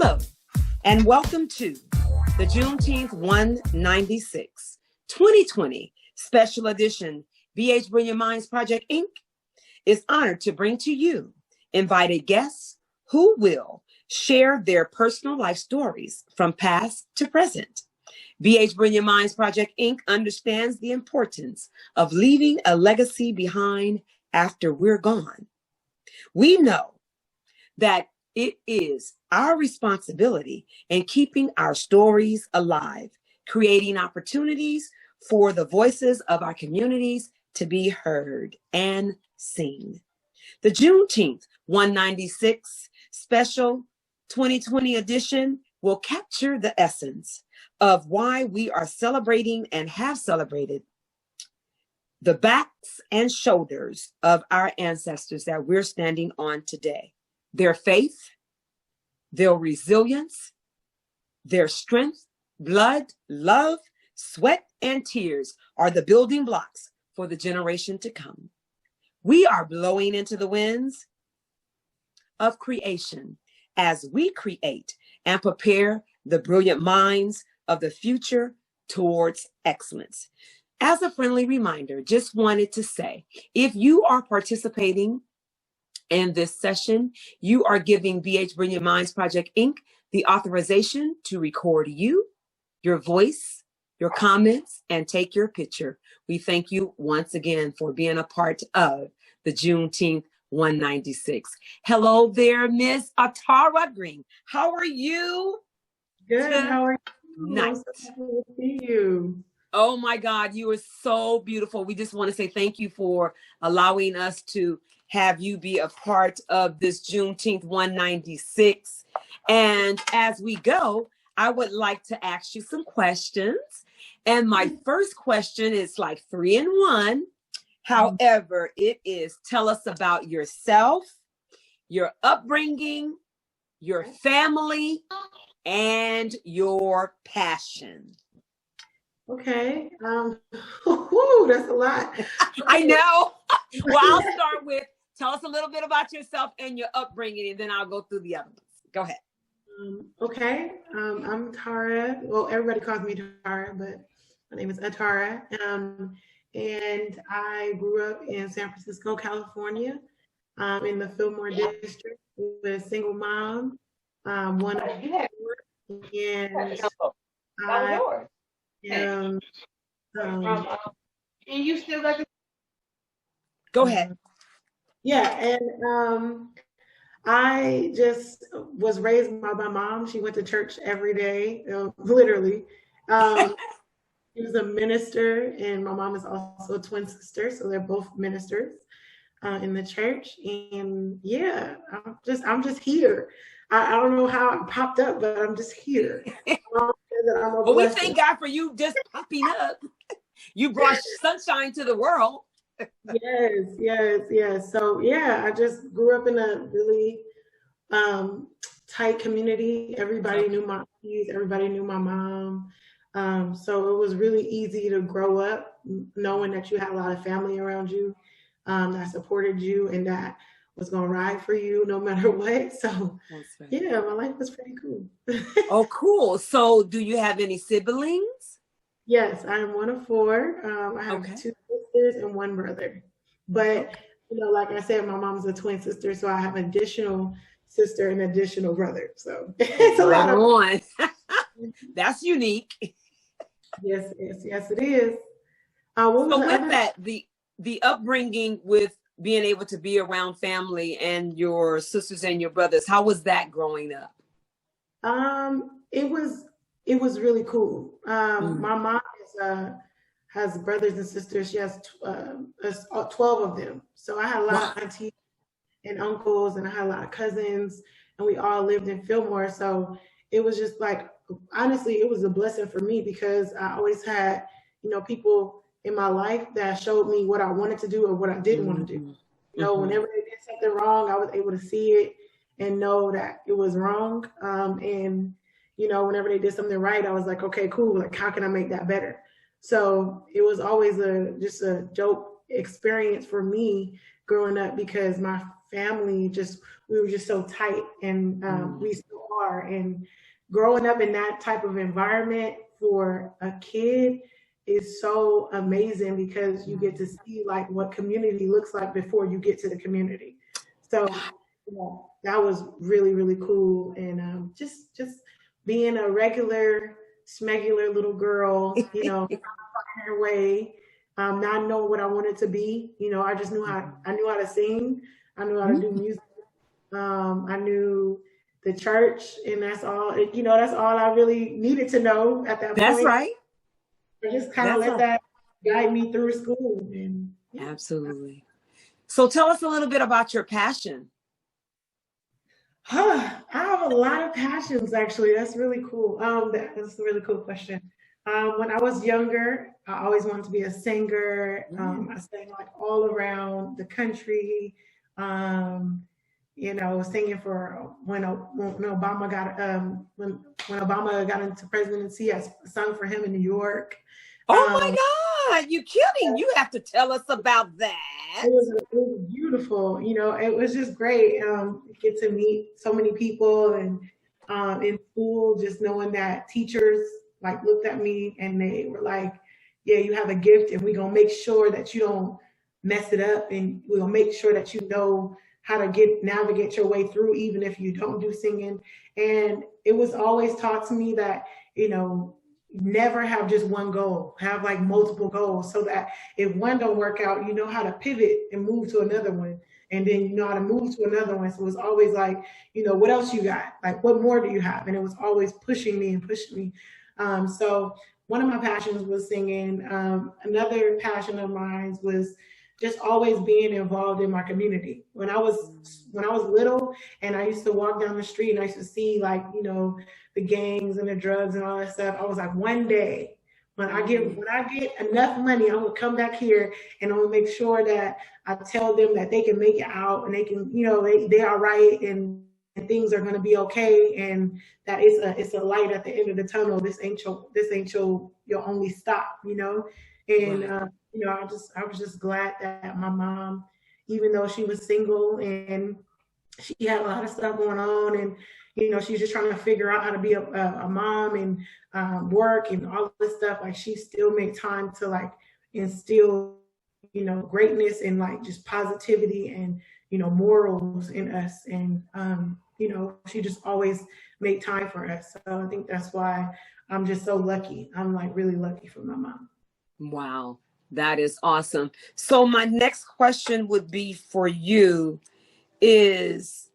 Hello, and welcome to the Juneteenth 196 2020 Special Edition B-Brilliant Minds Project, Inc. is honored to bring to you invited guests who will share their personal life stories from past to present. B-Brilliant Minds Project, Inc. understands the importance of leaving a legacy behind after we're gone. We know that it is our responsibility in keeping our stories alive, creating opportunities for the voices of our communities to be heard and seen. The Juneteenth 196 Special 2020 edition will capture the essence of why we are celebrating and have celebrated the backs and shoulders of our ancestors that we're standing on today. Their faith, their resilience, their strength, blood, love, sweat, and tears are the building blocks for the generation to come. We are blowing into the winds of creation as we create and prepare the brilliant minds of the future towards excellence. As a friendly reminder, just wanted to say, if you are participating in this session, you are giving B-Brilliant Minds Project, Inc. the authorization to record you, your voice, your comments, and take your picture. We thank you once again for being a part of the Juneteenth 196. Hello there, Miss Atarah Green. How are you? Good. How are you? Nice. So happy to see you. Oh my God, you are so beautiful. We just want to say thank you for allowing us to have you be a part of this Juneteenth 196. And as we go, I would like to ask you some questions. And my first question is like 3 in 1. However, it is tell us about yourself, your upbringing, your family, and your passion. Okay. That's a lot. I know. Well, I'll start with tell us a little bit about yourself and your upbringing, and then I'll go through the other ones. Go ahead. Okay. I'm Tara. Well, everybody calls me Tara, but my name is Atarah. And I grew up in San Francisco, California, in the Fillmore district with a single mom, one of four, and I am. And you still got the. Go ahead. Yeah, and I just was raised by my mom. She went to church every day, literally. She was a minister, and my mom is also a twin sister, so they're both ministers in the church. And yeah, I'm just here. I don't know how I popped up, but I'm just here. But we thank God for you just popping up. You brought sunshine to the world. Yes. So yeah, I just grew up in a really tight community. Everybody knew my aunties, everybody knew my mom. So it was really easy to grow up knowing that you had a lot of family around you that supported you and that was going to ride for you no matter what. So yeah, my life was pretty cool. Oh, cool. So do you have any siblings? Yes, I am one of 4. I have 2 sisters and 1 brother. But, like I said, my mom's a twin sister, so I have additional sister and additional brother. So it's a lot of That's unique. Yes, it is. So with that, the upbringing with being able to be around family and your sisters and your brothers, how was that growing up? It was really cool. My mom has brothers and sisters. She has 12 of them. So I had a lot of aunties and uncles, and I had a lot of cousins, and we all lived in Fillmore. So it was just like, honestly, it was a blessing for me because I always had, people in my life that showed me what I wanted to do or what I didn't want to do. Whenever they did something wrong, I was able to see it and know that it was wrong. And whenever they did something right, I was like, okay, cool. Like, how can I make that better? So it was always just a dope experience for me growing up because my family we were just so tight, and we still are. And growing up in that type of environment for a kid is so amazing, because you get to see like what community looks like before you get to the community. So that was really, really cool. And just being a regular, smegular little girl, finding her way, not knowing what I wanted to be. I just knew I knew how to sing. I knew how to do music. I knew the church, and that's all. That's all I really needed to know at that point. That's right. I just kind of let that guide me through school. And Absolutely. So tell us a little bit about your passion. I have a lot of passions, actually. That's really cool. That's a really cool question. When I was younger, I always wanted to be a singer. I sang like all around the country. Singing for when Obama got into presidency, I sung for him in New York. Oh my God, you kidding? You have to tell us about that. It was beautiful. It was just great. Get to meet so many people, and in school, just knowing that teachers like looked at me and they were like, yeah, you have a gift, and we're gonna make sure that you don't mess it up, and we're gonna make sure that you know how to navigate your way through, even if you don't do singing. And it was always taught to me that, never have just one goal, have like multiple goals, so that if one don't work out, you know how to pivot and move to another one. And then you know how to move to another one. So it was always like, what else you got? Like, what more do you have? And it was always pushing me. So one of my passions was singing. Another passion of mine was just always being involved in my community. When I was little, and I used to walk down the street, and I used to see like, the gangs and the drugs and all that stuff, I was like, one day when I get enough money, I'm gonna come back here, and I'm gonna make sure that I tell them that they can make it out, and they can, they are right, and things are gonna be okay, and that it's a light at the end of the tunnel. This ain't your only stop, And I was just glad that my mom, even though she was single and she had a lot of stuff going on, and she was just trying to figure out how to be a mom and work and all this stuff, like she still made time to like instill greatness and like just positivity and morals in us. And she just always made time for us. So I think that's why I'm just so lucky. I'm like really lucky for my mom. Wow, that is awesome. So my next question would be for you is,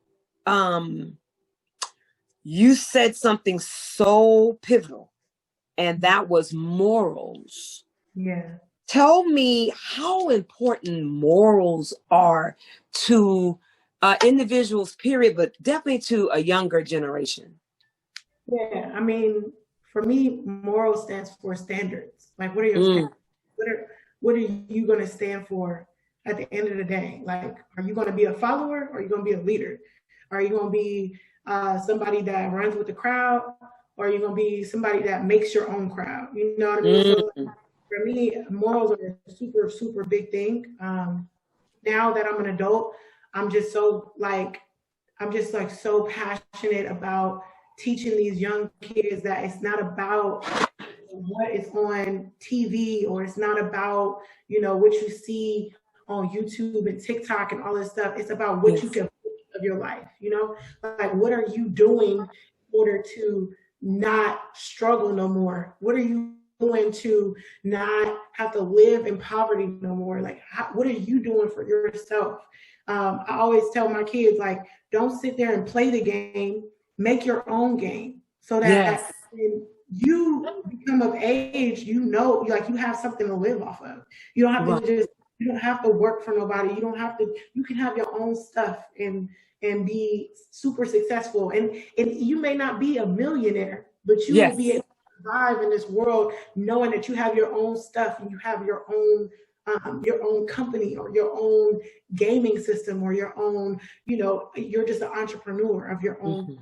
you said something so pivotal, and that was morals. Yeah. Tell me how important morals are to individuals, period, but definitely to a younger generation. Yeah, I mean, for me, moral stands for standards. Like, what are your standards? What are you going to stand for at the end of the day? Like, are you going to be a follower, or are you going to be a leader? Are you going to be somebody that runs with the crowd, or are you going to be somebody that makes your own crowd? You know what I mean? So for me, morals are a super, super big thing. Now that I'm an adult, I'm just so so passionate about teaching these young kids that it's not about what is on TV, or it's not about, what you see on YouTube and TikTok and all this stuff. It's about what you can of your life, like what are you doing in order to not struggle no more? What are you doing to not have to live in poverty no more? Like, what are you doing for yourself? I always tell my kids, like, don't sit there and play the game, make your own game, so that when you become of age, like you have something to live off of. You don't have to you don't have to work for nobody. You can have your own stuff and be super successful. And you may not be a millionaire, but you will be able to survive in this world knowing that you have your own stuff, and you have your own company, or your own gaming system, or your own, you're just an entrepreneur of your own.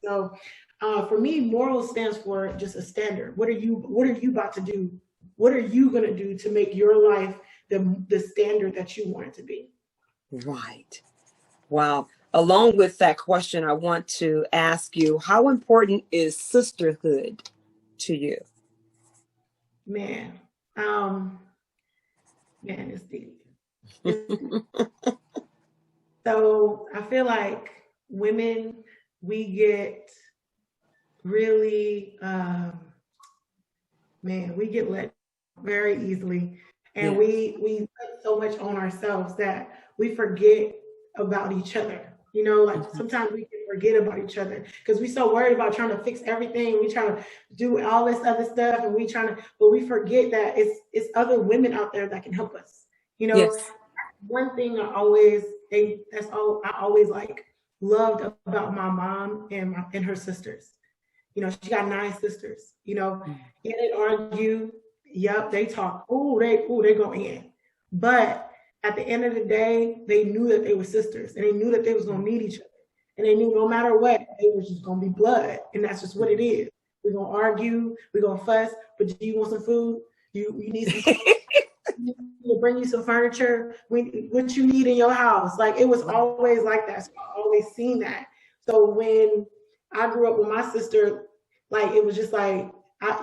So for me, moral stands for just a standard. What are you about to do? What are you going to do to make your life the standard that you want it to be? Right. Wow. Along with that question, I want to ask you, how important is sisterhood to you? Man, it's deep. It's deep. So I feel like women, we get really, we get let very easily, and Yeah. we put so much on ourselves that we forget about each other. You know, like sometimes we can forget about each other because we're so worried about trying to fix everything. We trying to do all this other stuff, and but we forget that it's other women out there that can help us. You know, Yes. one thing I always like loved about my mom and her sisters. You know, she got 9 sisters. You know, yeah, they argue. Yep, they talk. They go in. But at the end of the day, they knew that they were sisters, and they knew that they was gonna need each other, and they knew no matter what, they was just gonna be blood, and that's just what it is. We're gonna argue. We're gonna fuss. But do you want some food? You need some. We'll bring you some furniture. What you need in your house. Like it was always like that. So I always seen that. So when I grew up with my sister, like it was just like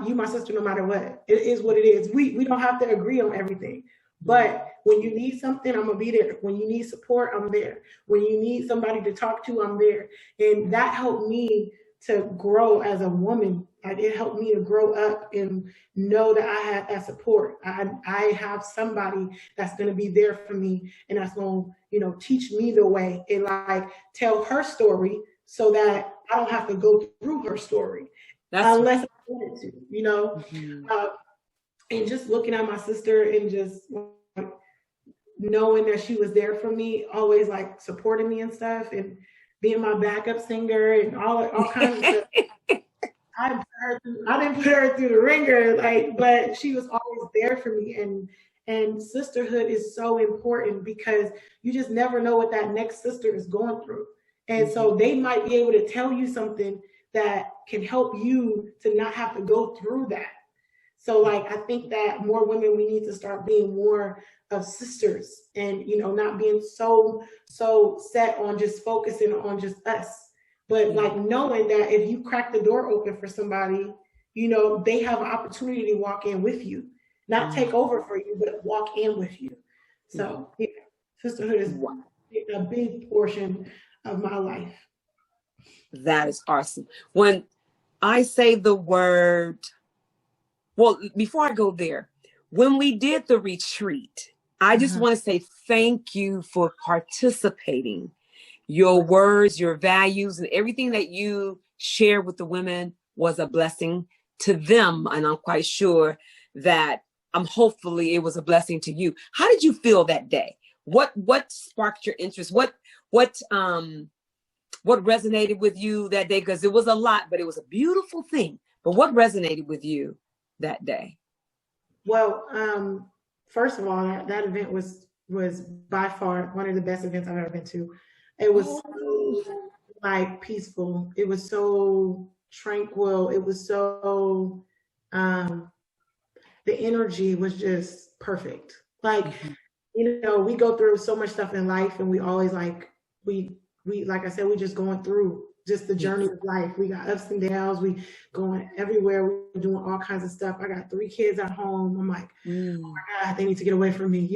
you my sister no matter what. It is what it is. We don't have to agree on everything. But when you need something, I'm gonna be there. When you need support, I'm there. When you need somebody to talk to, I'm there. And that helped me to grow as a woman. Like it helped me to grow up and know that I had that support. I have somebody that's going to be there for me and that's going to, teach me the way and like tell her story so that I don't have to go through her story unless I wanted to, and just looking at my sister and just like, knowing that she was there for me, always like supporting me and stuff and being my backup singer and all kinds of stuff. I didn't put her through the ringer, but she was always there for me. And sisterhood is so important because you just never know what that next sister is going through. And so they might be able to tell you something that can help you to not have to go through that. So like I think that more women, we need to start being more of sisters and not being so set on just focusing on just us. But like knowing that if you crack the door open for somebody, they have an opportunity to walk in with you, not take over for you, but walk in with you. So yeah, sisterhood is a big portion of my life. That is awesome. When I say the word, well, before I go there, when we did the retreat, I just want to say thank you for participating. Your words, your values, and everything that you shared with the women was a blessing to them. And I'm quite sure that hopefully it was a blessing to you. How did you feel that day? What sparked your interest? What resonated with you that day? Because it was a lot, but it was a beautiful thing. But what resonated with you that day? Well, first of all, that event was by far one of the best events I've ever been to. It was so like peaceful. It was so tranquil. It was so the energy was just perfect. Like, we go through so much stuff in life and we always like we like I said, we just going through just the journey of life. We got ups and downs. We going everywhere. We're doing all kinds of stuff. I got 3 kids at home. I'm like, oh my God, they need to get away from me,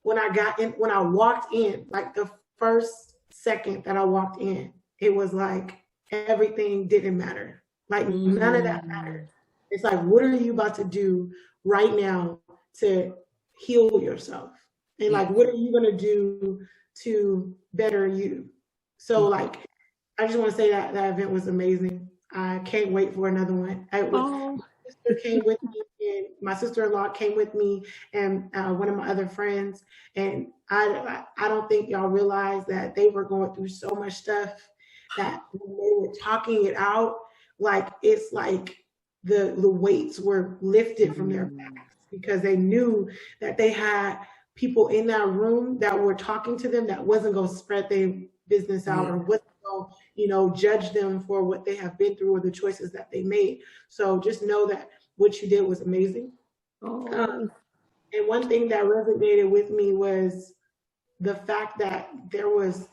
when I walked in, like the first second that I walked in, it was like everything didn't matter. Like none of that mattered. It's like, what are you about to do right now to heal yourself? And like, what are you going to do to better you? So like, I just want to say that event was amazing. I can't wait for another one. My sister came with me, and my sister-in-law came with me, and one of my other friends. And I don't think y'all realize that they were going through so much stuff that when they were talking it out, like it's like the weights were lifted from their backs because they knew that they had people in that room that were talking to them that wasn't going to spread their business out or wasn't going to, judge them for what they have been through or the choices that they made. So just know that what you did was amazing. And one thing that resonated with me was the fact that there was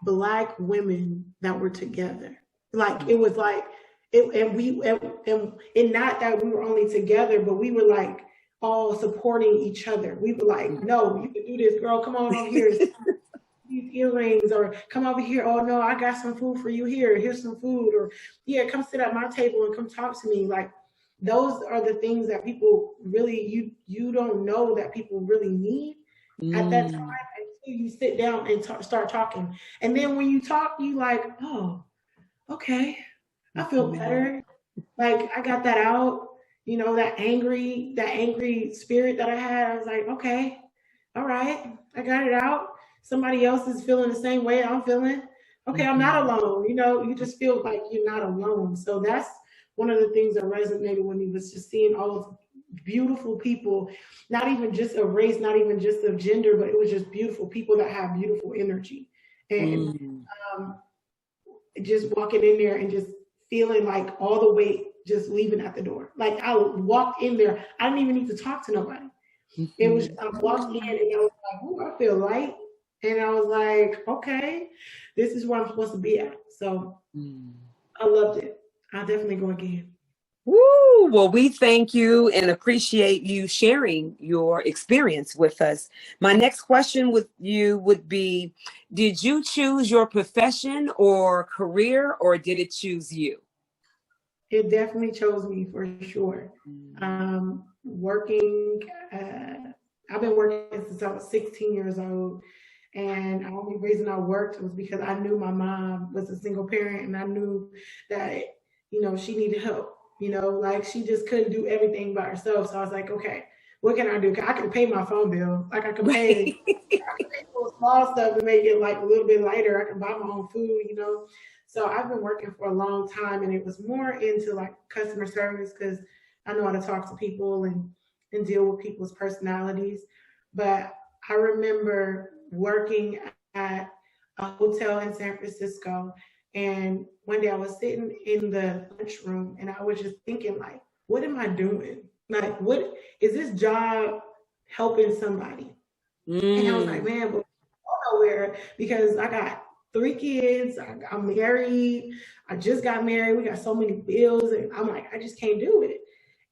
Black women that were together. Like, it was like, and not that we were only together, but we were like all supporting each other. We were like, no, you can do this, girl. Come on over here. These earrings, or come over here. Oh no, I got some food for you here. Here's some food, or yeah, come sit at my table and come talk to me. Like, those are the things that people really, you don't know that people really need at that time until you sit down and start talking. And then when you talk, you like, oh, okay, I feel better. Like, I got that out. You know, that angry spirit that I had. I was like, okay, all right, I got it out. Somebody else is feeling the same way I'm feeling. Okay, I'm not alone. You know, you just feel like you're not alone. So that's one of the things that resonated with me, was just seeing all those beautiful people, not even just of race, not even just of gender, but it was just beautiful people that have beautiful energy. And just walking in there and just feeling like all the weight just leaving at the door. Like, I walked in there, I didn't even need to talk to nobody. It was, I walked in and I was like, oh, I feel light. And I was like, okay, this is where I'm supposed to be at. So I loved it. I'll definitely go again. Woo! Well, we thank you and appreciate you sharing your experience with us. My next question with you would be, did you choose your profession or career, or did it choose you? It definitely chose me, for sure. Working, I've been working since I was 16 years old. And the only reason I worked was because I knew my mom was a single parent, and I knew that, you know, she needed help. You know, like, she just couldn't do everything by herself. So I was like, okay, what can I do? I can pay my phone bill. Like, I can pay small stuff to make it like a little bit lighter. I can buy my own food, you know. So I've been working for a long time, and it was more into like customer service, because I know how to talk to people and deal with people's personalities. But I remember working at a hotel in San Francisco, and one day I was sitting in the lunchroom and I was just thinking, like, what am I doing? Like, what is this job helping somebody? And I was like, man, but nowhere, because I got 3 kids, I'm married, I just got married, we got so many bills, and I'm like, I just can't do it.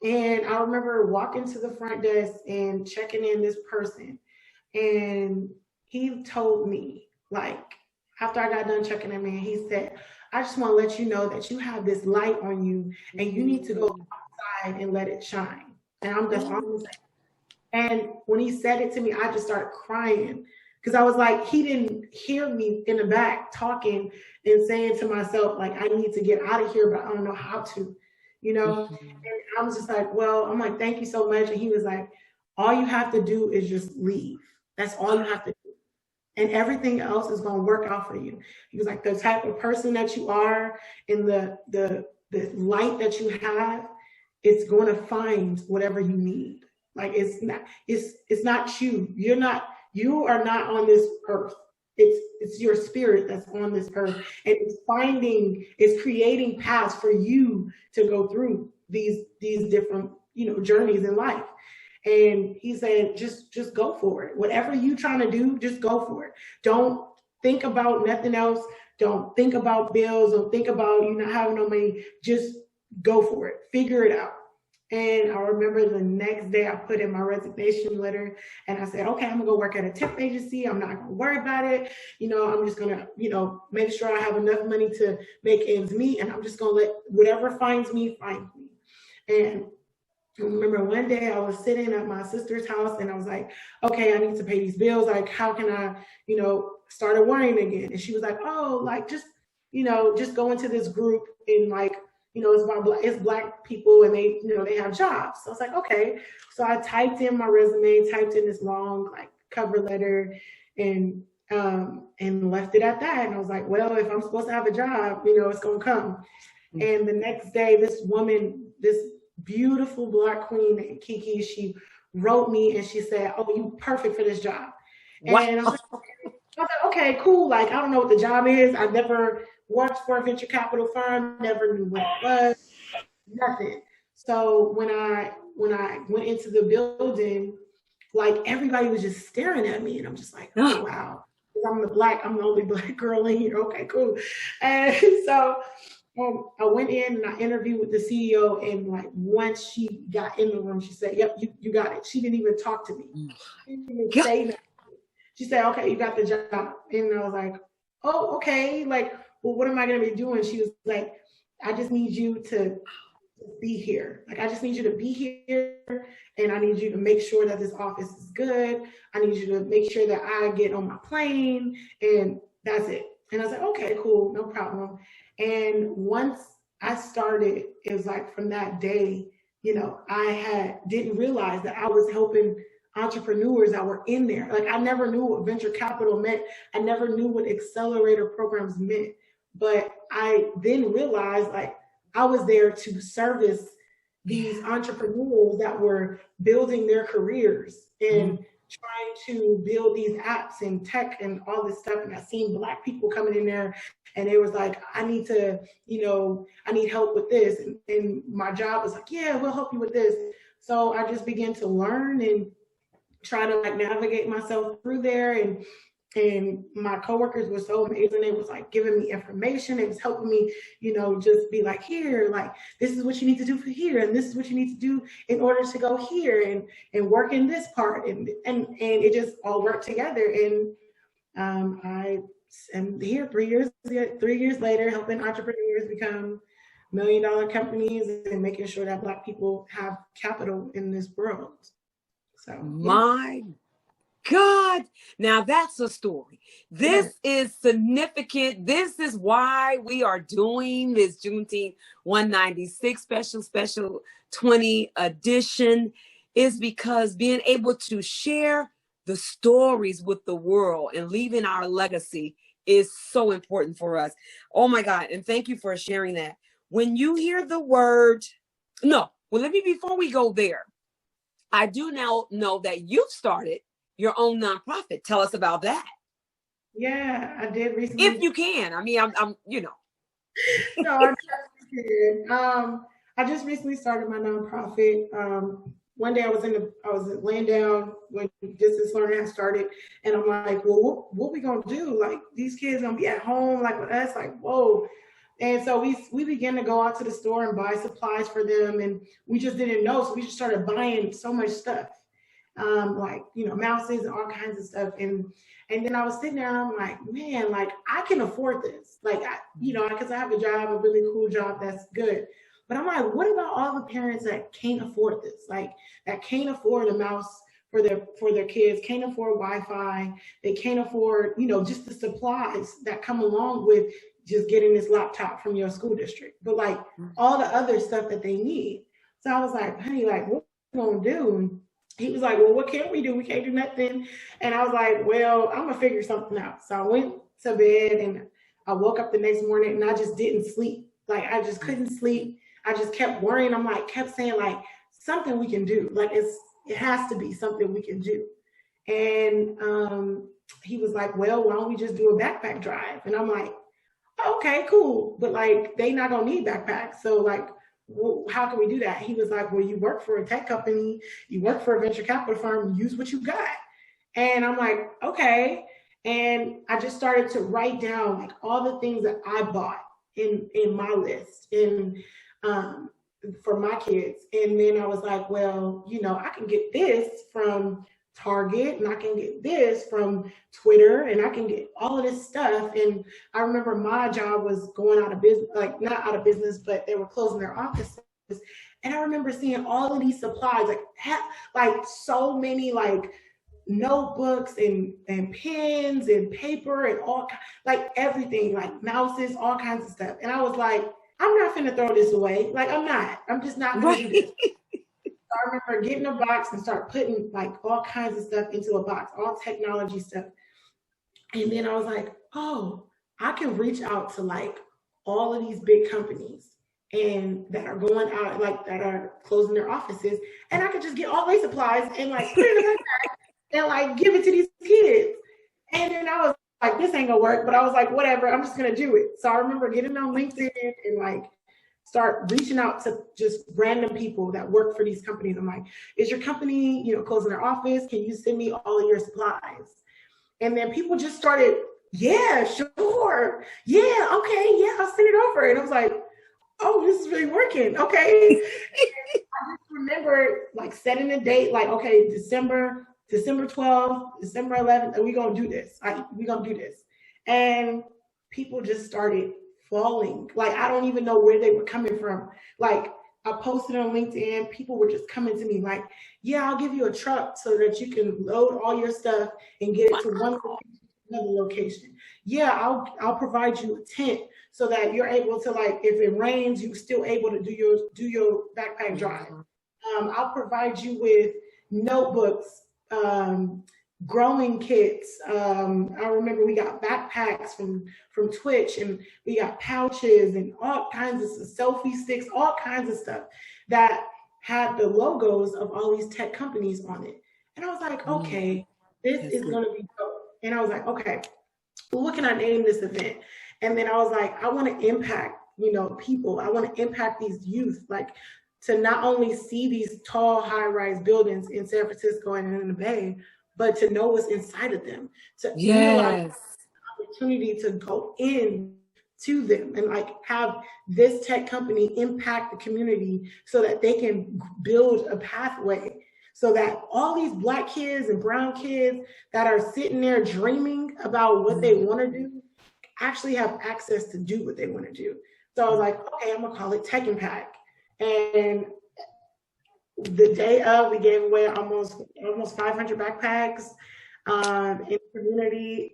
And I remember walking to the front desk and checking in this person, and he told me, like, after I got done checking him in, he said, I just want to let you know that you have this light on you, and you need to go outside and let it shine. And I'm just honest. And when he said it to me, I just started crying, because I was like, he didn't hear me in the back talking and saying to myself, like, I need to get out of here, but I don't know how to, you know? And I was just like, well, I'm like, thank you so much. And he was like, all you have to do is just leave. That's all you have to do. And everything else is going to work out for you. He was like, the type of person that you are and the light that you have, it's going to find whatever you need. Like, it's not you. You are not on this earth. It's your spirit that's on this earth, and it's creating paths for you to go through these different, you know, journeys in life. And he said, just go for it. Whatever you're trying to do, just go for it. Don't think about nothing else. Don't think about bills. Don't think about you not having no money. Just go for it. Figure it out. And I remember the next day I put in my resignation letter, and I said, okay, I'm gonna go work at a temp agency. I'm not gonna worry about it. You know, I'm just gonna, you know, make sure I have enough money to make ends meet, and I'm just gonna let whatever finds me, find me. And I remember one day I was sitting at my sister's house, and I was like, okay, I need to pay these bills. Like, how can I, you know, started worrying again? And she was like, oh, like, just, you know, just go into this group, and like, you know, it's Black people, and they, you know, they have jobs. So I was like, okay. So I typed in my resume, typed in this long like cover letter, and left it at that. And I was like, well, if I'm supposed to have a job, you know, it's gonna come. And the next day, this woman, this beautiful Black queen named Kiki, she wrote me and she said, oh, you perfect for this job. Wow. And I was like, okay, cool. Like, I don't know what the job is. I never worked for a venture capital firm, never knew what it was, nothing. So when I went into the building, like everybody was just staring at me, and I'm just like, oh wow, I'm the only black girl in here. Okay, cool. And so I went in and I interviewed with the CEO, and like once she got in the room, she said, "Yep, you got it." She didn't even talk to me. She didn't even say nothing. She said, "Okay, you got the job." And I was like, "Oh, okay." Like, well, what am I gonna be doing? She was like, "I just need you to be here. Like, I just need you to be here, and I need you to make sure that this office is good. I need you to make sure that I get on my plane, and that's it." And I was like, "Okay, cool, no problem." And once I started, it was like from that day, I didn't realize that I was helping entrepreneurs that were in there. Like, I never knew what venture capital meant. I never knew what accelerator programs meant. But I then realized, like, I was there to service these entrepreneurs that were building their careers and trying to build these apps and tech and all this stuff. And I seen Black people coming in there, and it was like, I need help with this. And my job was like, yeah, we'll help you with this. So I just began to learn and try to like navigate myself through there. And my coworkers were so amazing. They was like giving me information. It was helping me, just be like, here, like, this is what you need to do for here. And this is what you need to do in order to go here and work in this part. And it just all worked together. And I am here 3 years later, helping entrepreneurs become $1 million companies and making sure that Black people have capital in this world. So my God, now that's a story. This is significant. This is why we are doing this Juneteenth 196 special 20 edition, is because being able to share the stories with the world and leaving our legacy is so important for us. Oh my God. And thank you for sharing that. When you hear the word, before we go there, I do now know that you've started your own nonprofit. Tell us about that. Yeah, I did recently. If you can. I mean, I'm No, I just I just recently started my nonprofit. One day I was laying down when distance learning had started, and I'm like, well, what we gonna do? Like, these kids gonna be at home, like with us, like, whoa. And so we began to go out to the store and buy supplies for them, and we just didn't know, so we just started buying so much stuff. Mouses and all kinds of stuff. And then I was sitting there and I'm like, man, like, I can afford this. Like, because I have a job, a really cool job that's good. But I'm like, what about all the parents that can't afford this? Like, that can't afford a mouse for their kids, can't afford Wi-Fi, they can't afford, just the supplies that come along with just getting this laptop from your school district, but like all the other stuff that they need. So I was like, honey, like, what are we gonna do? And he was like, well, what can we do? We can't do nothing. And I was like, well, I'm gonna figure something out. So I went to bed and I woke up the next morning and I just didn't sleep. Like, I just couldn't sleep. I just kept worrying. I'm like, kept saying, like, something we can do. Like, it has to be something we can do. And he was like, well, why don't we just do a backpack drive? And I'm like, okay, cool. But like, they not gonna need backpacks. So like, well, how can we do that? He was like, well, you work for a tech company, you work for a venture capital firm, use what you got. And I'm like, okay. And I just started to write down like all the things that I bought in my list and for my kids. And then I was like, well, I can get this from Target, and I can get this from Twitter, and I can get all of this stuff. And I remember my job was going out of business, like not out of business, but they were closing their offices. And I remember seeing all of these supplies, like so many, like notebooks and pens and paper and all, like everything, like mouses, all kinds of stuff. And I was like, I'm not finna throw this away. Like, I'm just not gonna do this. I remember getting a box and start putting like all kinds of stuff into a box, all technology stuff. And then I was like, oh, I can reach out to like all of these big companies and that are going out, like that are closing their offices. And I could just get all their supplies and like put it in a backpack and like give it to these kids. And then I was like, this ain't gonna work. But I was like, whatever, I'm just gonna do it. So I remember getting on LinkedIn and like start reaching out to just random people that work for these companies. I'm like, is your company, closing their office? Can you send me all of your supplies? And then people just started, yeah, sure. Yeah, okay, yeah, I'll send it over. And I was like, oh, this is really working. Okay. I just remember like setting a date, like, okay, December 12th, December 11th, and we're going to do this. We're going to do this. And people just started falling. Like, I don't even know where they were coming from. Like, I posted on LinkedIn, people were just coming to me like, yeah, I'll give you a truck so that you can load all your stuff and get it to one location, another location. Yeah, I'll provide you a tent so that you're able to, like, if it rains, you're still able to do your backpack drive. I'll provide you with notebooks, growing kits. I remember we got backpacks from Twitch, and we got pouches and all kinds of selfie sticks, all kinds of stuff that had the logos of all these tech companies on it. And I was like, okay, this is going to be dope. And I was like, okay, well, what can I name this event? And then I was like, I want to impact, people. I want to impact these youth, like, to not only see these tall, high-rise buildings in San Francisco and in the Bay, but to know what's inside of them, to utilize the opportunity to go in to them and like have this tech company impact the community so that they can build a pathway so that all these Black kids and brown kids that are sitting there dreaming about what they want to do actually have access to do what they want to do. So I was like, okay, I'm gonna call it Tech Impact. And the day of, we gave away almost 500 backpacks. In the community,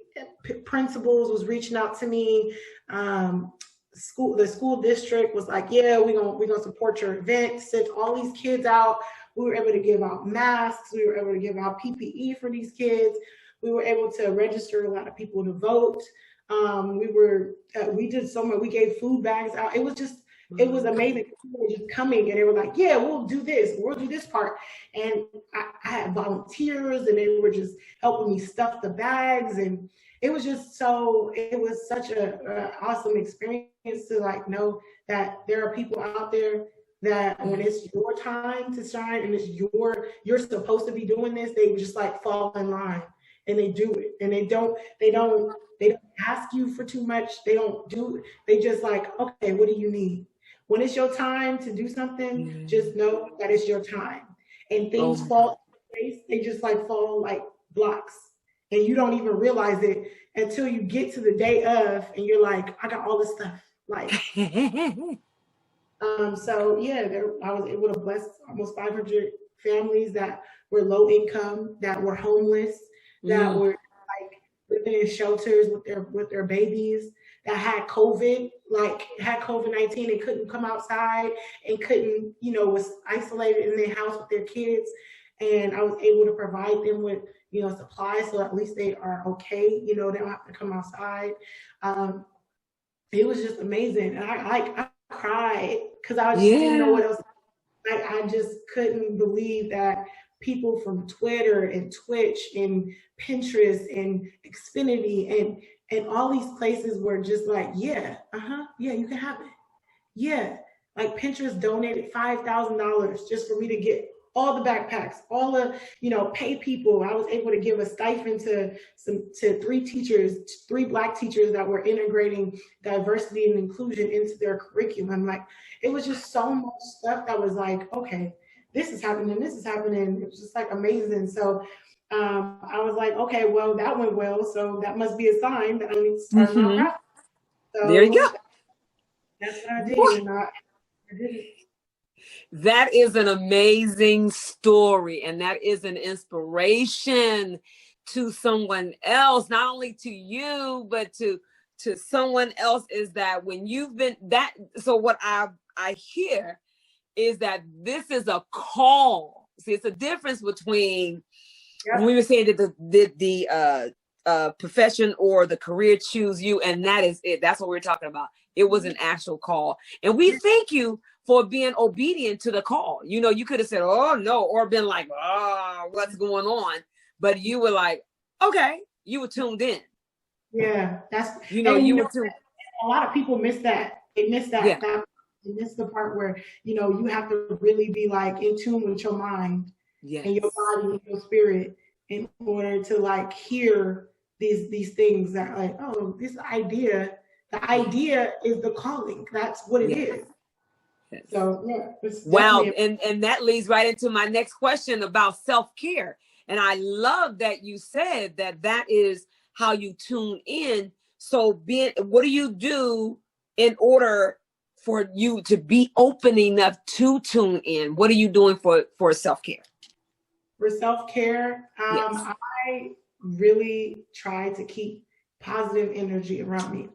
principals was reaching out to me. The school district was like, yeah, we're gonna support your event. Sent all these kids out. We were able to give out masks. We were able to give out PPE for these kids. We were able to register a lot of people to vote. We did so much. We gave food bags out. It was amazing. People were just coming and they were like, yeah, we'll do this. We'll do this part. And I had volunteers and they were just helping me stuff the bags. And it was such an awesome experience to like know that there are people out there that when it's your time to shine and you're supposed to be doing this, they just like fall in line and they do it. And they don't ask you for too much. They don't do it. They just like, okay, what do you need? When it's your time to do something, just know that it's your time. And things fall in place. They just like fall like blocks. And you don't even realize it until you get to the day of and you're like, I got all this stuff. Like, so yeah, I was able to bless almost 500 families that were low income, that were homeless, that were like living in shelters with their babies, that had COVID, had COVID-19 and couldn't come outside and couldn't, was isolated in their house with their kids. And I was able to provide them with, supplies so at least they are okay, they don't have to come outside. It was just amazing. And I cried because I just didn't know what else. I just couldn't believe that people from Twitter and Twitch and Pinterest and Xfinity and all these places were just like, yeah, you can have it. Yeah, like Pinterest donated $5,000 just for me to get all the backpacks, all the, pay people. I was able to give a stipend to 3 Black teachers that were integrating diversity and inclusion into their curriculum. Like, it was just so much stuff that was like, okay, this is happening. It was just like amazing. So I was like, okay, well, that went well. So that must be a sign that I need to start my process. So there you go. That's what I did. And I did it. That is an amazing story. And that is an inspiration to someone else, not only to you, but to someone else, is that when you've been that. So what I hear is that this is a call. See, it's a difference between when we were saying that the profession or the career choose you, and that is it. That's what we're talking about. It was an actual call. And we thank you for being obedient to the call. You could have said, oh no, or been like, oh, what's going on? But you were like, okay, you were tuned in. Yeah, that's, you were tuned. A lot of people miss that. They miss that. Yeah. And this is the part where, you know, you have to really be like in tune with your mind and your body and your spirit in order to like hear these things that like, oh, this idea, the idea is the calling. That's what it is. Yes. So yeah, wow. And that leads right into my next question about self-care. And I love that you said that is how you tune in. So what do you do in order for you to be open enough to tune in? What are you doing for self-care? For self-care, I really try to keep positive energy around me.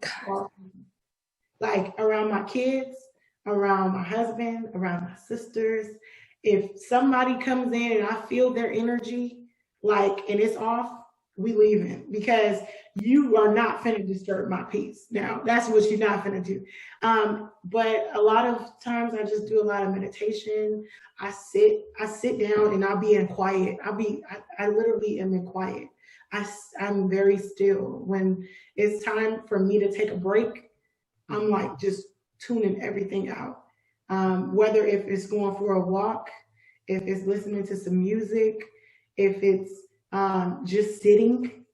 Like around my kids, around my husband, around my sisters. If somebody comes in and I feel their energy, like, and it's off, we leaving because you are not finna disturb my peace. Now, that's what you're not finna do. But a lot of times I just do a lot of meditation. I sit down and I'll be in quiet. I literally am in quiet. I'm very still. When it's time for me to take a break, I'm like just tuning everything out. Whether if it's going for a walk, if it's listening to some music, if it's just sitting.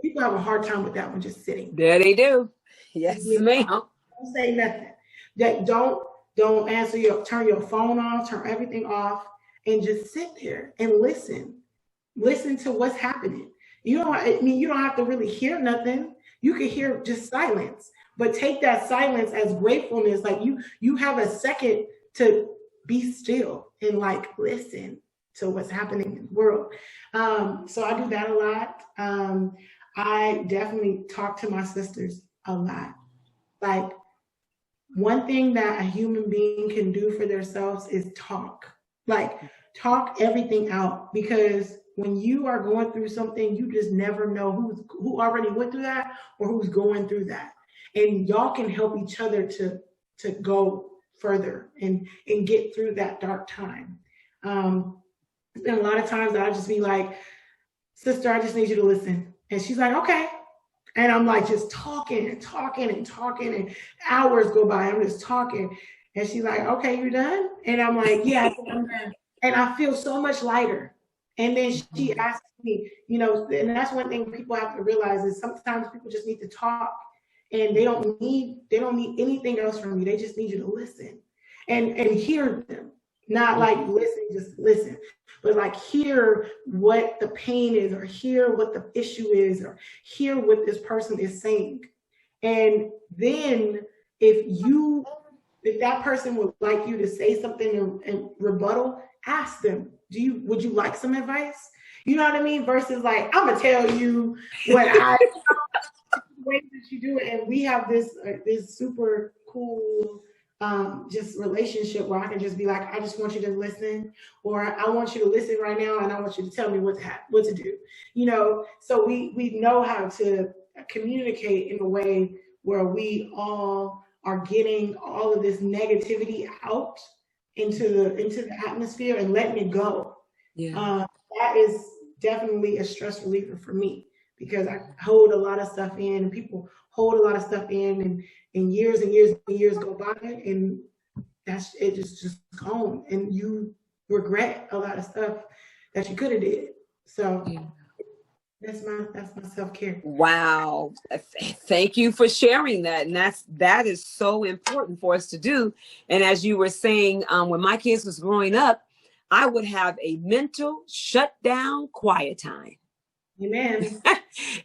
People have a hard time with that one, just sitting. There they do. Yes, ma'am. Don't say nothing. Don't turn your phone off, turn everything off, and just sit there and listen. Listen to what's happening. You don't have to really hear nothing. You can hear just silence, but take that silence as gratefulness. Like you have a second to be still and like listen to what's happening in the world. So I do that a lot. I definitely talk to my sisters a lot. Like one thing that a human being can do for themselves is talk. Like talk everything out, because when you are going through something, you just never know who already went through that or who's going through that. And y'all can help each other to go further and get through that dark time. There's been a lot of times that I just be like, sister, I just need you to listen. And she's like, okay. And I'm like just talking and hours go by. I'm just talking. And she's like, okay, you done? And I'm like, yeah, I think I'm done. And I feel so much lighter. And then she asked me, and that's one thing people have to realize is sometimes people just need to talk and they don't need anything else from you. They just need you to listen and hear them. Not like listen, just listen, but like hear what the pain is, or hear what the issue is, or hear what this person is saying. And then if that person would like you to say something in rebuttal, ask them, would you like some advice? You know what I mean? Versus like, I'm gonna tell you what ways that you do it. And we have this super cool just relationship where I can just be like, I just want you to listen, or I want you to listen right now and I want you to tell me what to do. So we know how to communicate in a way where we all are getting all of this negativity out into the atmosphere and letting it go. Yeah. That is definitely a stress reliever for me, because I hold a lot of stuff in, and people hold a lot of stuff in, and years and years and years go by, and that's it, just gone, and you regret a lot of stuff that you could have did. So yeah. That's my self-care. Wow. Thank you for sharing that. And that is so important for us to do. And as you were saying, when my kids was growing up, I would have a mental shutdown quiet time. Amen.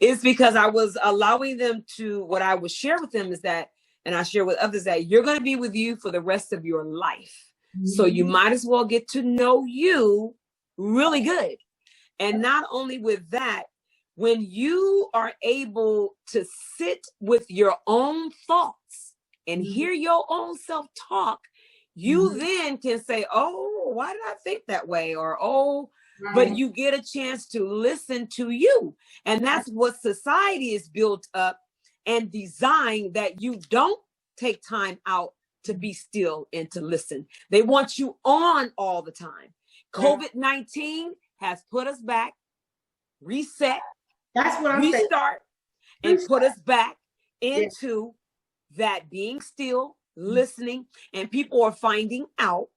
It's because I was allowing them to, what I would share with them is that, and I share with others, that you're going to be with you for the rest of your life. Mm-hmm. So you might as well get to know you really good. And not only with that, when you are able to sit with your own thoughts and hear your own self-talk, you then can say, oh, why did I think that way? Or, oh, right. But you get a chance to listen to you. And that's what society is built up and designed, that you don't take time out to be still and to listen. They want you on all the time. COVID-19 has put us back, reset. That's what I'm restart saying. And put us back into that being still listening, and people are finding out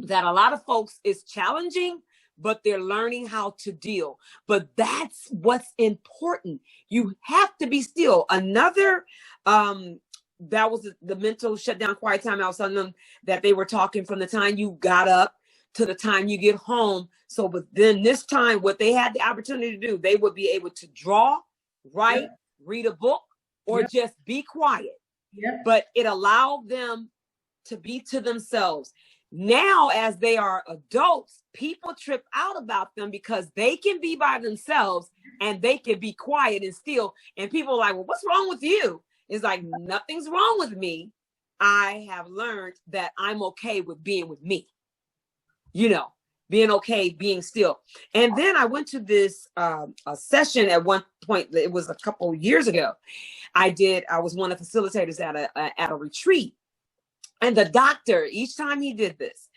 that a lot of folks is challenging, but they're learning how to deal. But that's what's important. You have to be still. Another, that was the mental shutdown, quiet time. I was telling them that they were talking from the time you got up to the time you get home. So, but then this time, what they had the opportunity to do, they would be able to draw, write, read a book, or just be quiet. But it allowed them to be to themselves. Now, as they are adults, people trip out about them because they can be by themselves and they can be quiet and still. And people are like, well, what's wrong with you? It's like, nothing's wrong with me. I have learned that I'm okay with being with me, you know, being okay, being still. And then I went to this a session at one point. It was a couple years ago. I was one of the facilitators at a retreat. And the doctor, each time he did this,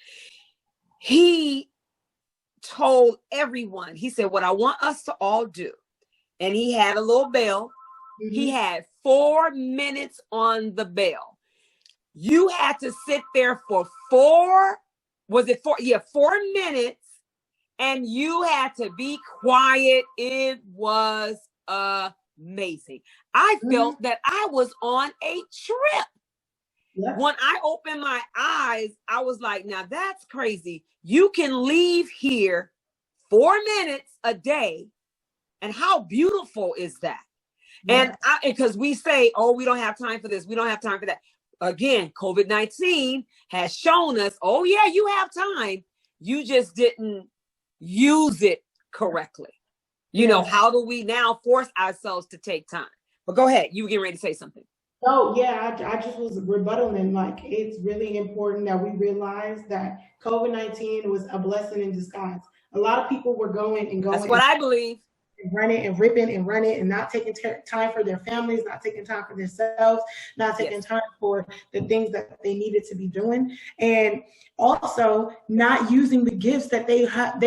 he told everyone, he said, what I want us to all do. And he had a little bell. He had 4 minutes on the bell. You had to sit there for 4 minutes, and you had to be quiet. It was amazing. I felt that I was on a trip. When I opened my eyes, I was like, now that's crazy. You can leave here 4 minutes a day. And how beautiful is that? And because we say, oh, we don't have time for this. We don't have time for that. Again, COVID-19 has shown us, oh, yeah, you have time. You just didn't use it correctly. You know, how do we now force ourselves to take time? But go ahead. You were getting ready to say something. Oh, yeah, I just was rebuttaling, like, it's really important that we realize that COVID-19 was a blessing in disguise. A lot of people were going. That's what I believe. Running and ripping and running and not taking time for their families, not taking time for themselves, not taking time for the things that they needed to be doing, and also not using the gifts that they had.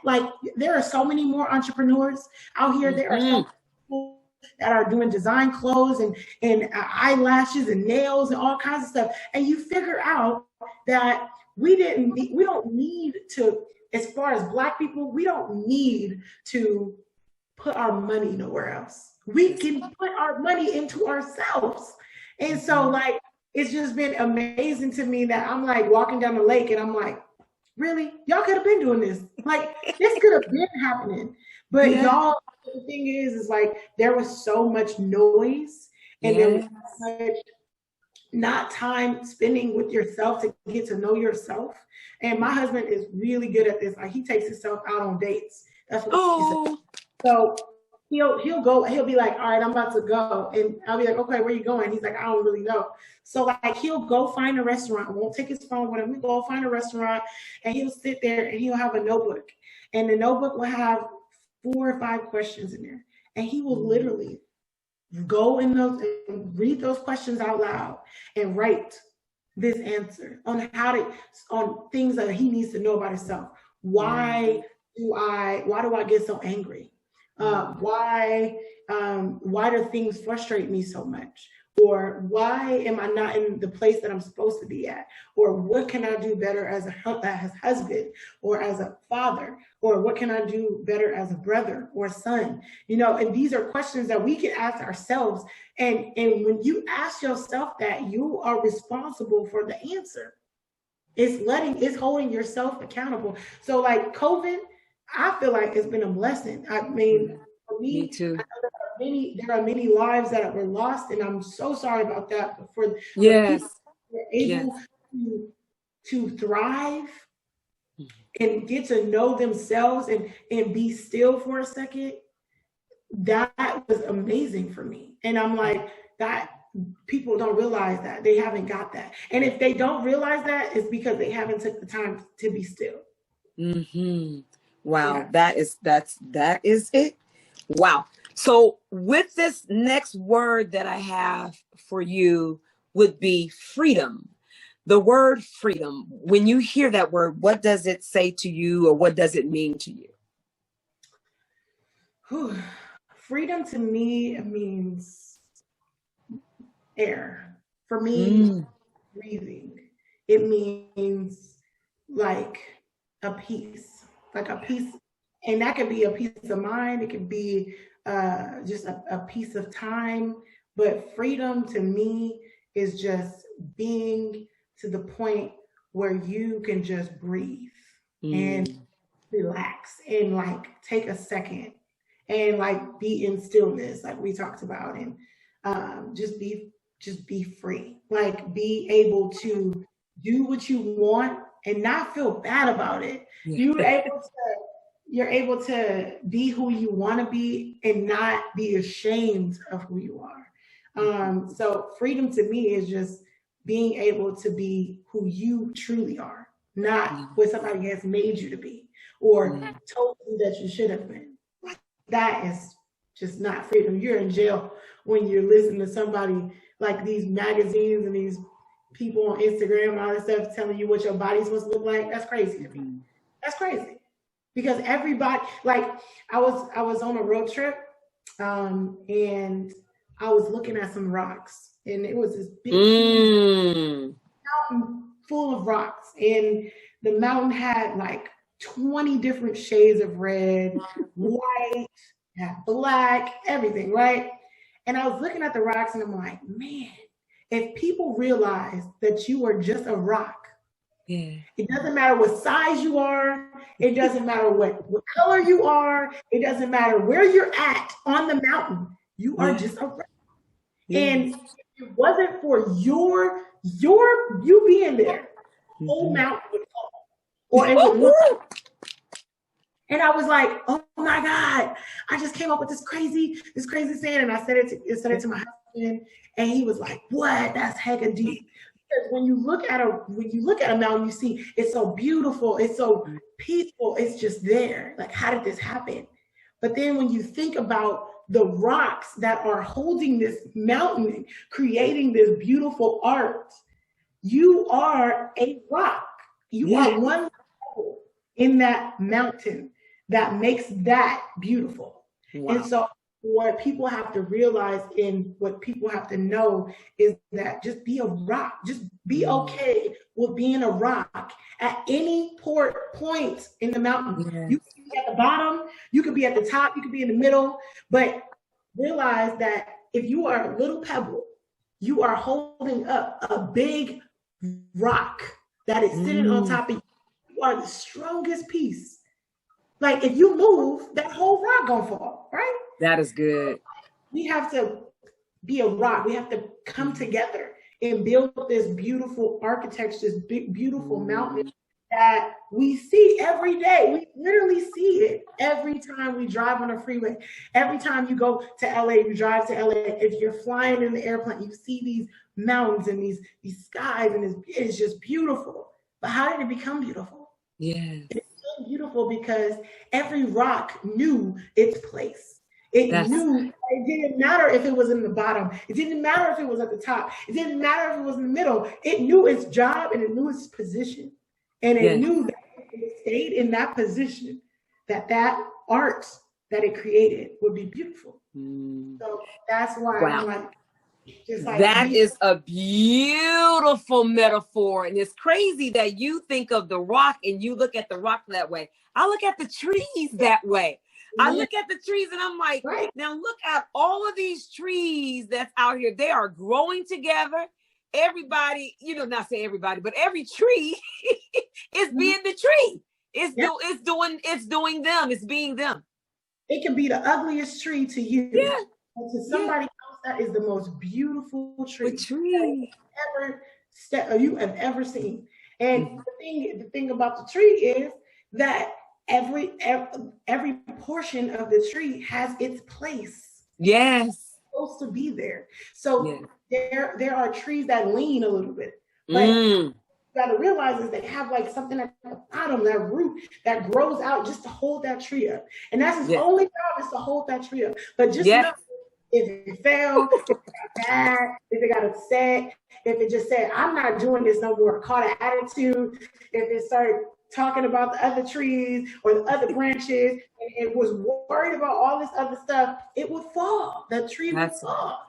Like, there are so many more entrepreneurs out here. There are so many people that are doing design clothes and eyelashes and nails and all kinds of stuff. And you figure out that we don't need to. As far as Black people, we don't need to put our money nowhere else. We can put our money into ourselves. And so, like, it's just been amazing to me that I'm like walking down the lake and I'm like, really? Y'all could have been doing this. Like, this could have been happening. But y'all, the thing is like, there was so much noise and there was so much not time spending with yourself to get to know yourself. And my husband is really good at this. Like, he takes himself out on dates. That's what he said. So he'll be like, all right, I'm about to go. And I'll be like, okay, where are you going? He's like, I don't really know. So like, he'll go find a restaurant. Won't take his phone with him. He'll go find a restaurant and he'll sit there and he'll have a notebook. And the notebook will have 4 or 5 questions in there. And he will literally go in those and read those questions out loud and write this answer on things that he needs to know about himself. Why do I get so angry? Why do things frustrate me so much? Or why am I not in the place that I'm supposed to be at? Or what can I do better as a husband or as a father? Or what can I do better as a brother or son? You know, and these are questions that we can ask ourselves. And when you ask yourself that, you are responsible for the answer. It's holding yourself accountable. So like COVID, I feel like it's been a blessing. I mean, for me too. There are many lives that were lost, and I'm so sorry about that. But for people who are able to thrive and get to know themselves and be still for a second, that was amazing for me. And I'm like, that people don't realize that. They haven't got that. And if they don't realize that, it's because they haven't took the time to be still. Wow, that is it. Wow. So with this next word that I have for you would be freedom. The word freedom, when you hear that word, what does it say to you, or what does it mean to you? Freedom to me means air, For me, breathing. It means like a peace, and that could be a peace of mind. It could be just a piece of time. But freedom to me is just being to the point where you can just breathe and relax and like take a second and like be in stillness, like we talked about, and just be free, like be able to do what you want and not feel bad about it. You're able to be who you want to be and not be ashamed of who you are. So freedom to me is just being able to be who you truly are, not what somebody has made you to be or told you that you should have been. That is just not freedom. You're in jail when you're listening to somebody like these magazines and these people on Instagram and all this stuff telling you what your body's supposed to look like. That's crazy to me. That's crazy. Because everybody, like I was on a road trip and I was looking at some rocks, and it was this big huge mountain full of rocks, and the mountain had like 20 different shades of red, white, black, everything, right? And I was looking at the rocks and I'm like, man, if people realize that you are just a rock, it doesn't matter what size you are, it doesn't matter what color you are, it doesn't matter where you're at on the mountain, you are just a rock. And if it wasn't for you being there, the whole mountain would fall. Or it would look. And I was like, oh my God, I just came up with this crazy saying. And I said it to my husband, and he was like, what? That's hecka deep. Because when you look at a mountain, you see it's so beautiful, it's so peaceful, it's just there. Like, how did this happen? But then when you think about the rocks that are holding this mountain, creating this beautiful art, you are a rock. You are one in that mountain that makes that beautiful. And so what people have to realize and what people have to know is that just be a rock. Just be okay with being a rock at any point in the mountain. You can be at the bottom, you could be at the top, you could be in the middle, but realize that if you are a little pebble, you are holding up a big rock that is sitting on top of you. You are the strongest piece. Like, if you move, that whole rock gonna fall, right? That is good. We have to be a rock. We have to come together and build this beautiful architecture, this big, beautiful mountain that we see every day. We literally see it every time we drive on a freeway. Every time you go to LA, you drive to LA. If you're flying in the airplane, you see these mountains and these skies, and it's just beautiful. But how did it become beautiful? Yes. It's so beautiful because every rock knew its place. It knew it didn't matter if it was in the bottom. It didn't matter if it was at the top. It didn't matter if it was in the middle. It knew its job and it knew its position. And it knew that if it stayed in that position, that art that it created would be beautiful. So that's why I'm like, just like that is a beautiful metaphor. And it's crazy that you think of the rock and you look at the rock that way. I look at the trees that way. I look at the trees and I'm like, now look at all of these trees that's out here. They are growing together. Everybody, not say everybody, but every tree is being the tree. It's doing them. It's being them. It can be the ugliest tree to you. Yeah. And to somebody else, that is the most beautiful tree you have ever seen. And the thing about the tree is that every portion of the tree has its place. Yes. It's supposed to be there. So there are trees that lean a little bit. But you gotta realize is they have like something at the bottom, that root that grows out just to hold that tree up. And that's its only job, is to hold that tree up. But just know, if it fell, if it got bad, if it got upset, if it just said, I'm not doing this no more, caught an attitude, if it started talking about the other trees or the other branches, and it was worried about all this other stuff, it would fall. The tree would fall.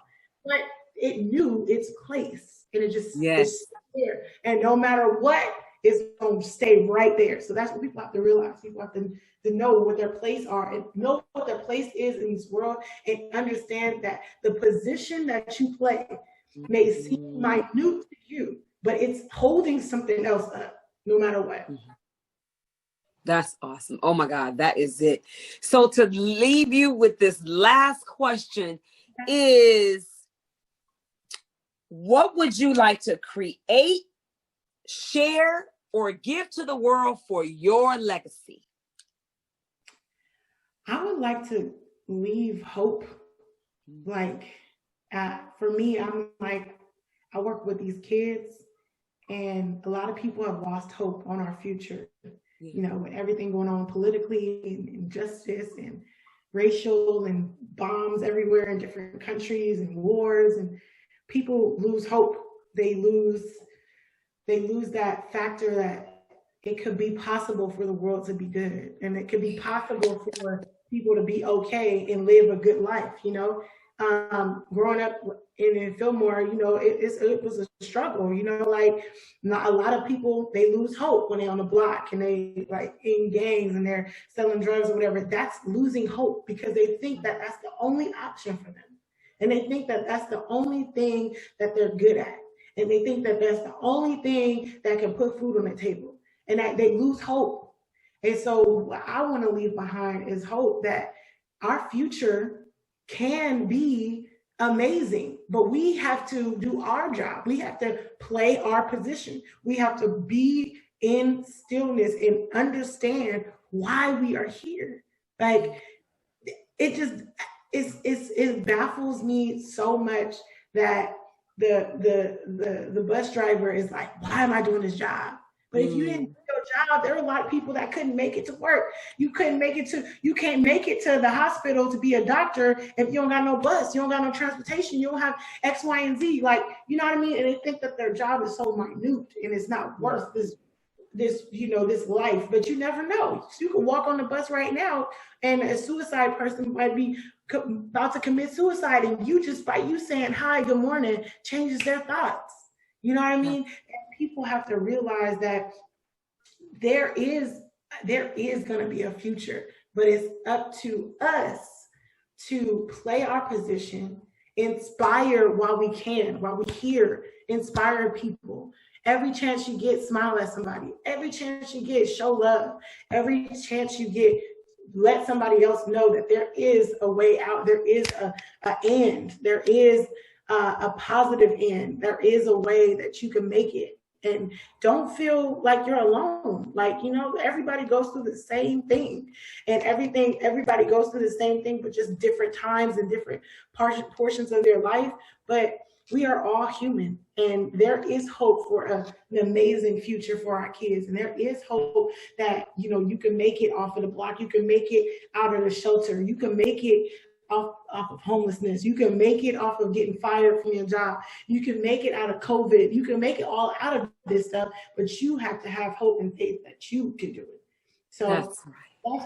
But it knew its place. and it just Yes. is there. And no matter what, it's going to stay right there. So that's what people have to realize. People have to know what their place are and know what their place is in this world, and understand that the position that you play may seem minute to you, but it's holding something else up, no matter what. That's awesome. Oh my God, that is it. So to leave you with this last question is, what would you like to create, share, or give to the world for your legacy? I would like to leave hope. Like, for me, I'm like, I work with these kids, and a lot of people have lost hope on our future. You know, with everything going on politically and injustice and racial and bombs everywhere in different countries and wars, and people lose hope. They lose that factor that it could be possible for the world to be good, and it could be possible for people to be okay and live a good life. You know, growing up in Fillmore, you know, it was a struggle. You know, like, not a lot of people, they lose hope when they're on the block and they like in gangs and they're selling drugs or whatever. That's losing hope, because they think that that's the only option for them, and they think that that's the only thing that they're good at, and they think that that's the only thing that can put food on the table, and that they lose hope. And so what I want to leave behind is hope that our future can be amazing, but we have to do our job. We have to play our position. We have to be in stillness and understand why we are here. Like, it baffles me so much that the bus driver is like, why am I doing this job? But if you didn't do your job, there are a lot of people that couldn't make it to work. You can't make it to the hospital to be a doctor if you don't got no bus, you don't got no transportation, you don't have X, Y, and Z. Like, you know what I mean? And they think that their job is so minute and it's not worth this life. But you never know. You can walk on the bus right now, and a suicide person might be about to commit suicide, and you just, by you saying hi, good morning, changes their thoughts. You know what I mean? And people have to realize that there is going to be a future, but it's up to us to play our position, inspire while we can, while we're here, inspire people. Every chance you get, smile at somebody. Every chance you get, show love. Every chance you get, let somebody else know that there is a way out. There is a end. There is a positive end. There is a way that you can make it. And don't feel like you're alone. Like, you know, everybody goes through the same thing, and everybody goes through the same thing, but just different times and different portions of their life. But we are all human, and there is hope for an amazing future for our kids. And there is hope that, you know, you can make it off of the block. You can make it out of the shelter. You can make it off of homelessness. You can make it off of getting fired from your job. You can make it out of COVID. You can make it all out of this stuff, but you have to have hope and faith that you can do it. So that's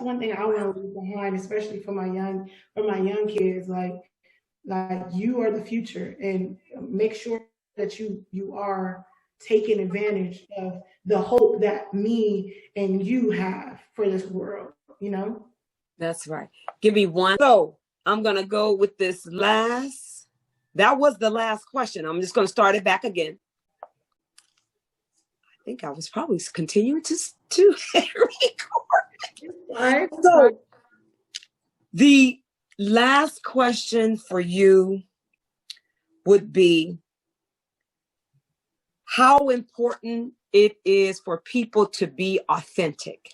one thing I want to leave behind, especially for my young kids. Like you are the future, and make sure that you are taking advantage of the hope that me and you have for this world, you know? That's right. Give me one. So I'm going to go with this that was the last question. I'm just going to start it back again. I think I was probably continuing to record. So the last question for you would be how important it is for people to be authentic.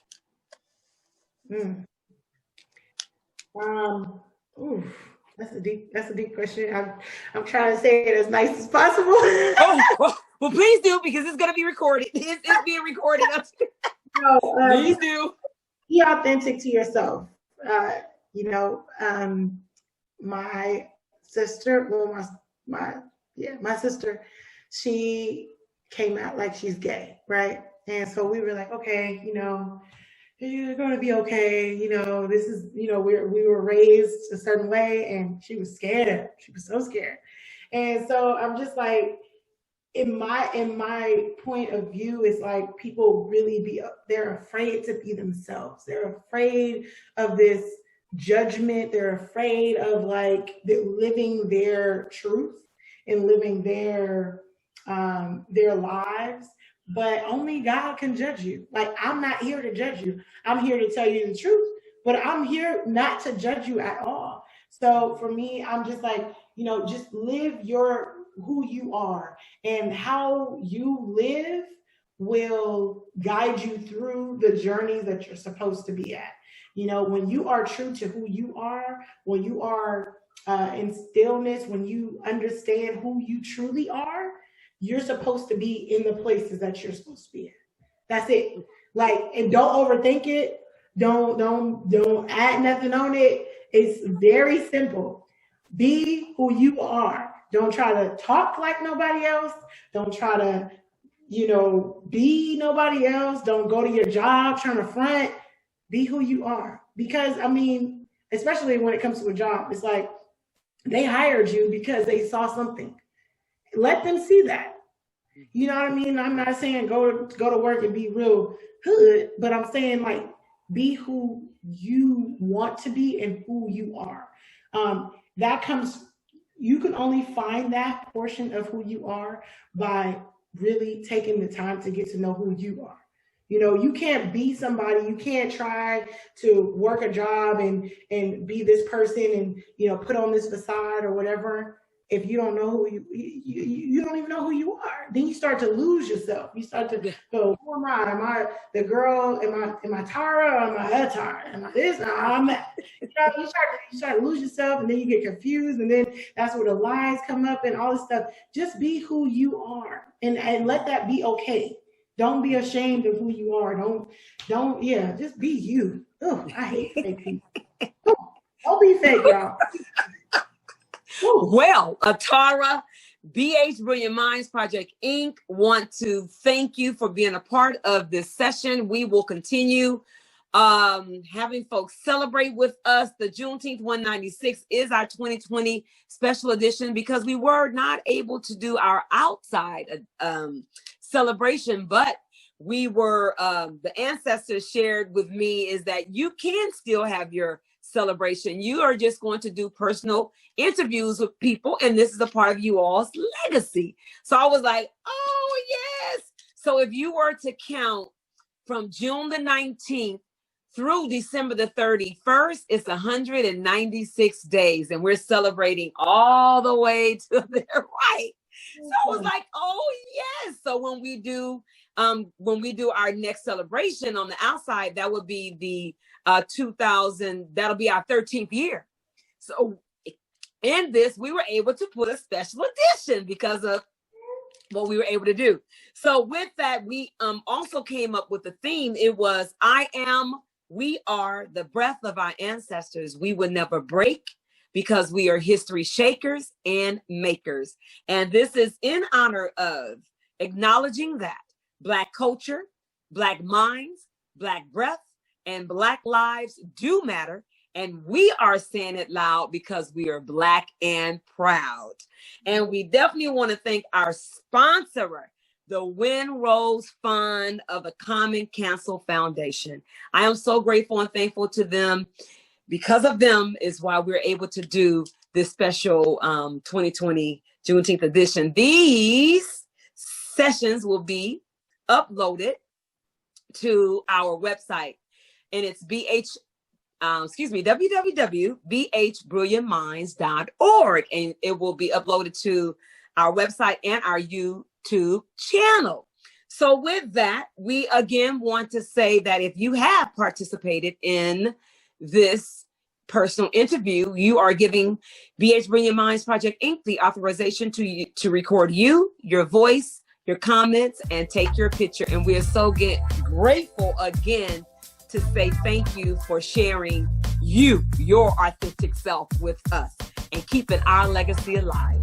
That's a deep question. I'm trying to say it as nice as possible. Well, please do, because it's going to be recorded. It's being recorded. Please do. Be authentic to yourself. My sister, my sister, she came out like she's gay, right? And so we were like, okay, you know, you're going to be okay. You know, this is, you know, we were raised a certain way, and she was scared. She was so scared. And so I'm just like, in my point of view, it's like people really they're afraid to be themselves. They're afraid of this judgment. They're afraid of like living their truth and living their lives. But only God can judge you. Like, I'm not here to judge you. I'm here to tell you the truth, but I'm here not to judge you at all. So for me, I'm just like, just live who you are, and how you live will guide you through the journey that you're supposed to be at. When you are true to who you are, when you are in stillness, when you understand who you truly are, you're supposed to be in the places that you're supposed to be in. That's it. Like, and don't overthink it. Don't add nothing on it. It's very simple. Be who you are. Don't try to talk like nobody else. Don't try to, be nobody else. Don't go to your job trying to front. Be who you are. Because, especially when it comes to a job, it's like they hired you because they saw something. Let them see that. You know what I mean? I'm not saying go to work and be real hood, but I'm saying, like, be who you want to be and who you are. You can only find that portion of who you are by really taking the time to get to know who you are. You can't be somebody. You can't try to work a job and be this person and, put on this facade or whatever. If you don't know who you don't even know who you are. Then you start to lose yourself. You start to go, who am I? Am I the girl? Am I Atarah? Or am I Atarah? Am I this? I'm that. You start to lose yourself, and then you get confused, and then that's where the lies come up and all this stuff. Just be who you are, and let that be okay. Don't be ashamed of who you are. Just be you. Oh, I hate fake people. Don't be fake, y'all. Well, Atarah, B-HBrilliantMinds Project Inc. want to thank you for being a part of this session. We will continue having folks celebrate with us. The Juneteenth 196 is our 2020 special edition because we were not able to do our outside celebration, but we were, the ancestors shared with me is that you can still have your celebration. You are just going to do personal interviews with people, and this is a part of you all's legacy. So I was like, oh yes. So if you were to count from June the 19th through December the 31st, it's 196 days, and we're celebrating all the way to their right. So I was like, oh yes. So when we do our next celebration on the outside, that would be the 2000, that'll be our 13th year. So in this, we were able to put a special edition because of what we were able to do. So with that, we also came up with the theme. It was, we are the breath of our ancestors. We will never break because we are history shakers and makers. And this is in honor of acknowledging that Black culture, Black minds, Black breath, and Black lives do matter. And we are saying it loud because we are Black and proud. And we definitely want to thank our sponsor, the Win-Rose Fund of the Common Council Foundation. I am so grateful and thankful to them. Because of them is why we're able to do this special 2020 Juneteenth edition. These sessions will be uploaded to our website, and it's www.B-HBrilliantMinds.org, and it will be uploaded to our website and our YouTube channel. So with that, we again want to say that if you have participated in this personal interview, you are giving B-HBrilliantMinds Project Inc. the authorization to record you, your voice, your comments, and take your picture. And we are so grateful again to say thank you for sharing your authentic self with us and keeping our legacy alive.